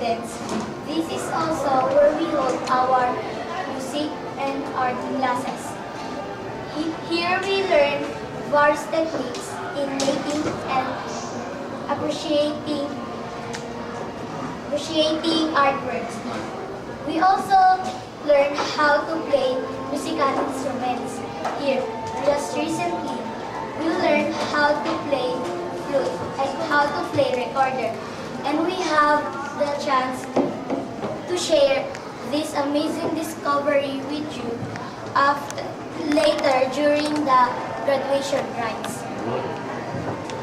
students. This is also where we hold our music and art classes. Here we learn various techniques in making and appreciating artworks. We also learn how to play musical instruments. Here, just recently, we learned how to play flute and how to play recorder. And we have the chance to share this amazing discovery with you later during the graduation rites. Good.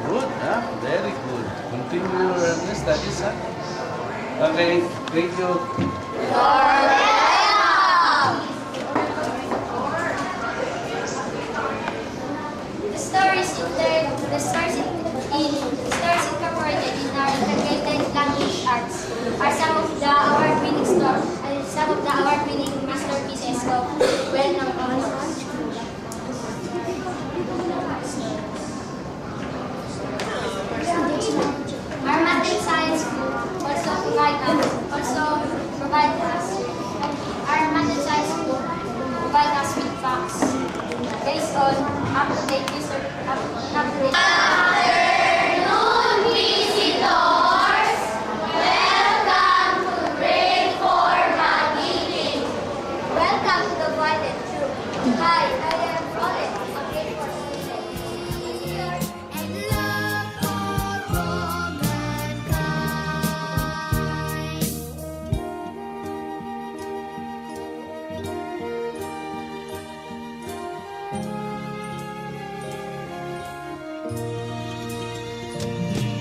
Good, huh? Very good. Continue your studies, huh? Okay, thank you. The stories incorporated in our integrated language arts are some of the award-winning masterpieces of well-known authors. Our math and science group also provide us with facts based on up-to-date Afternoon, visitors! Welcome to grade 4 meeting. Welcome to the Violet Troop. Hi, I am Violet, a grade 4 student. And love for all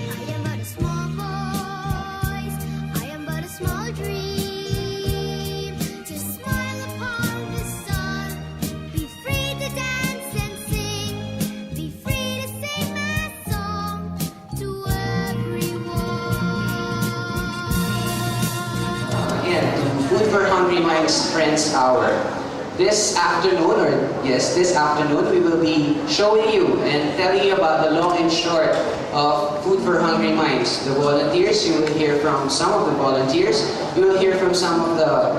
I am but a small voice, I am but a small dream. Just smile upon the sun, be free to dance and sing, be free to sing my song to everyone. Again, to Food for Hungry Minds Friends Hour. This afternoon, we will be showing you and telling you about the long and short of Food for Hungry Minds. The volunteers, you will hear from some of the volunteers, you will hear from some of the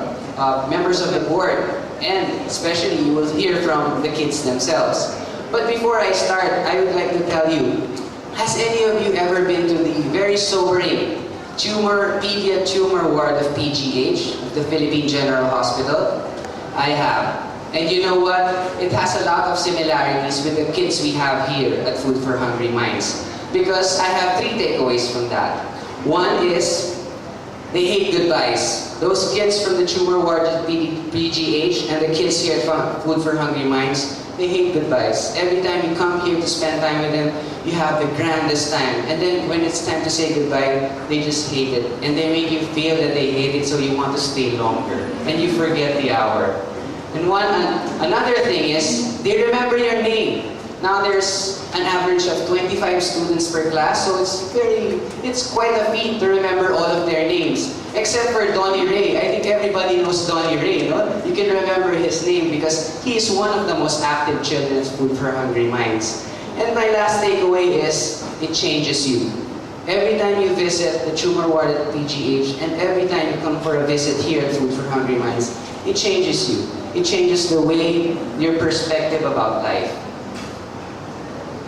members of the board, and especially you will hear from the kids themselves. But before I start, I would like to tell you, has any of you ever been to the very sobering pediatric tumor ward of PGH, of the Philippine General Hospital? I have. And you know what? It has a lot of similarities with the kids we have here at Food for Hungry Minds. Because I have 3 takeaways from that. One is, they hate goodbyes. Those kids from the tumor ward at PGH and the kids here at Food for Hungry Minds, they hate goodbyes. Every time you come here to spend time with them, you have the grandest time. And then when it's time to say goodbye, they just hate it. And they make you feel that they hate it, so you want to stay longer. And you forget the hour. And another thing is, they remember your name. Now there's an average of 25 students per class, so it's quite a feat to remember all of their names. Except for Donnie Ray. I think everybody knows Donnie Ray, no? You can remember his name because he is one of the most active children at Food for Hungry Minds. And my last takeaway is, it changes you. Every time you visit the tumor ward at PGH, and every time you come for a visit here at Food for Hungry Minds, it changes you. It changes the way, your perspective about life.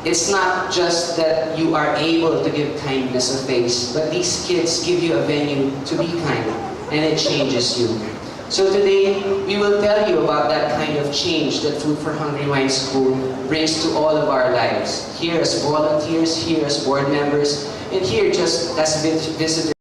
It's not just that you are able to give kindness a face, but these kids give you a venue to be kind, and it changes you. So today, we will tell you about that kind of change that Food for Hungry Minds School brings to all of our lives. Here as volunteers, here as board members, and here just as visitors.